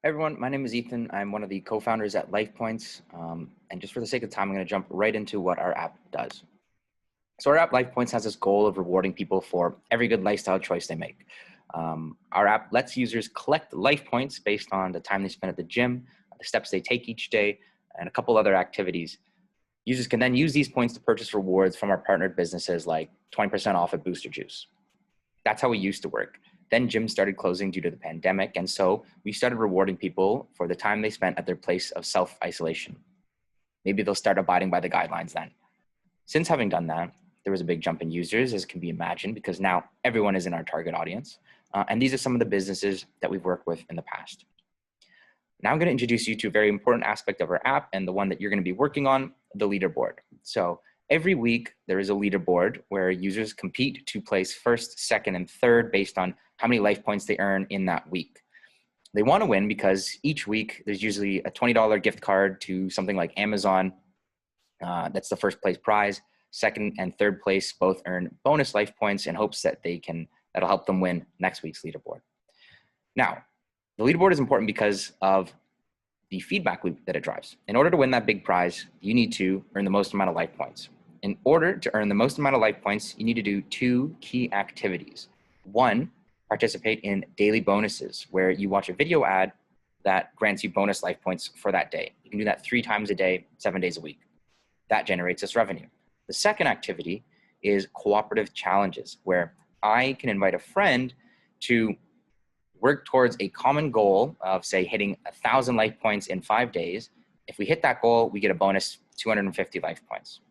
Hey everyone, my name is Ethan. I'm one of the co-founders at LifePoints. And just for the sake of time, I'm going to jump right into what our app does. So our app LifePoints has this goal of rewarding people for every good lifestyle choice they make. Our app lets users collect life points based on the time they spend at the gym, the steps they take each day, and a couple other activities. Users can then use these points to purchase rewards from our partnered businesses like 20% off at Booster Juice. That's how we used to work. Then gyms started closing due to the pandemic, and so we started rewarding people for the time they spent at their place of self-isolation. Maybe they'll start abiding by the guidelines then. Since having done that, there was a big jump in users, as can be imagined, because now everyone is in our target audience. And these are some of the businesses that we've worked with in the past. Now I'm going to introduce you to a very important aspect of our app and the one that you're going to be working on, the leaderboard. So every week, there is a leaderboard where users compete to place first, second, and third based on how many life points they earn in that week. They want to win because each week there's usually a $20 gift card to something like Amazon. That's the first place prize. Second and third place both earn bonus life points in hopes that that'll help them win next week's leaderboard. Now, the leaderboard is important because of the feedback loop that it drives. In order to win that big prize, you need to earn the most amount of life points. In order to earn the most amount of life points, you need to do two key activities. One, participate in daily bonuses, where you watch a video ad that grants you bonus life points for that day. You can do that 3 times a day, 7 days a week. That generates us revenue. The second activity is cooperative challenges, where I can invite a friend to work towards a common goal of, say, hitting 1,000 life points in 5 days. If we hit that goal, we get a bonus 250 life points.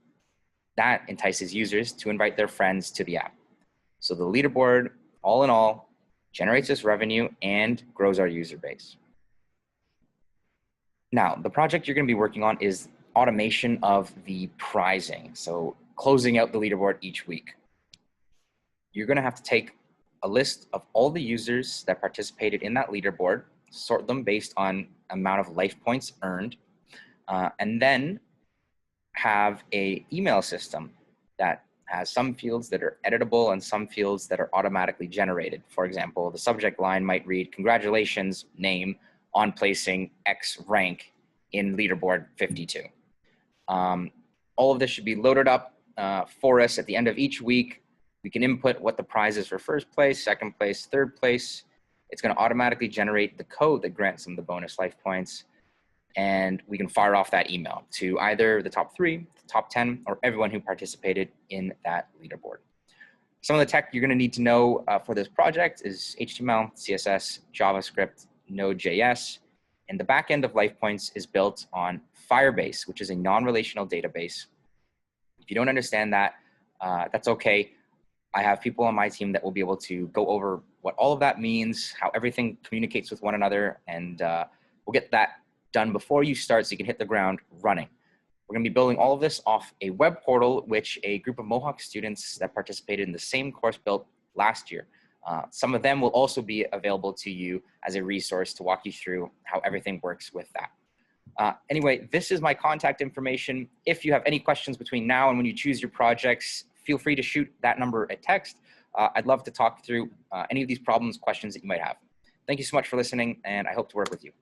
That entices users to invite their friends to the app. So the leaderboard, all in all, generates us revenue and grows our user base. Now, the project you're going to be working on is automation of the prizing. So closing out the leaderboard each week. You're going to have to take a list of all the users that participated in that leaderboard, sort them based on amount of life points earned, and then have an email system that has some fields that are editable and some fields that are automatically generated. For example, the subject line might read, "Congratulations, name, on placing X rank in leaderboard 52. All of this should be loaded up for us at the end of each week. We can input what the prize is for first place, second place, third place. It's going to automatically generate the code that grants them the bonus life points. And we can fire off that email to either the top 3, the top 10, or everyone who participated in that leaderboard. Some of the tech you're going to need to know for this project is HTML, CSS, JavaScript, Node.js. And the back end of LifePoints is built on Firebase, which is a non-relational database. If you don't understand that, that's okay. I have people on my team that will be able to go over what all of that means, how everything communicates with one another, and we'll get that done before you start so you can hit the ground running. We're going to be building all of this off a web portal, which a group of Mohawk students that participated in the same course built last year. Some of them will also be available to you as a resource to walk you through how everything works with that. Anyway, this is my contact information. If you have any questions between now and when you choose your projects, feel free to shoot that number a text. I'd love to talk through any of these problems, questions that you might have. Thank you so much for listening, and I hope to work with you.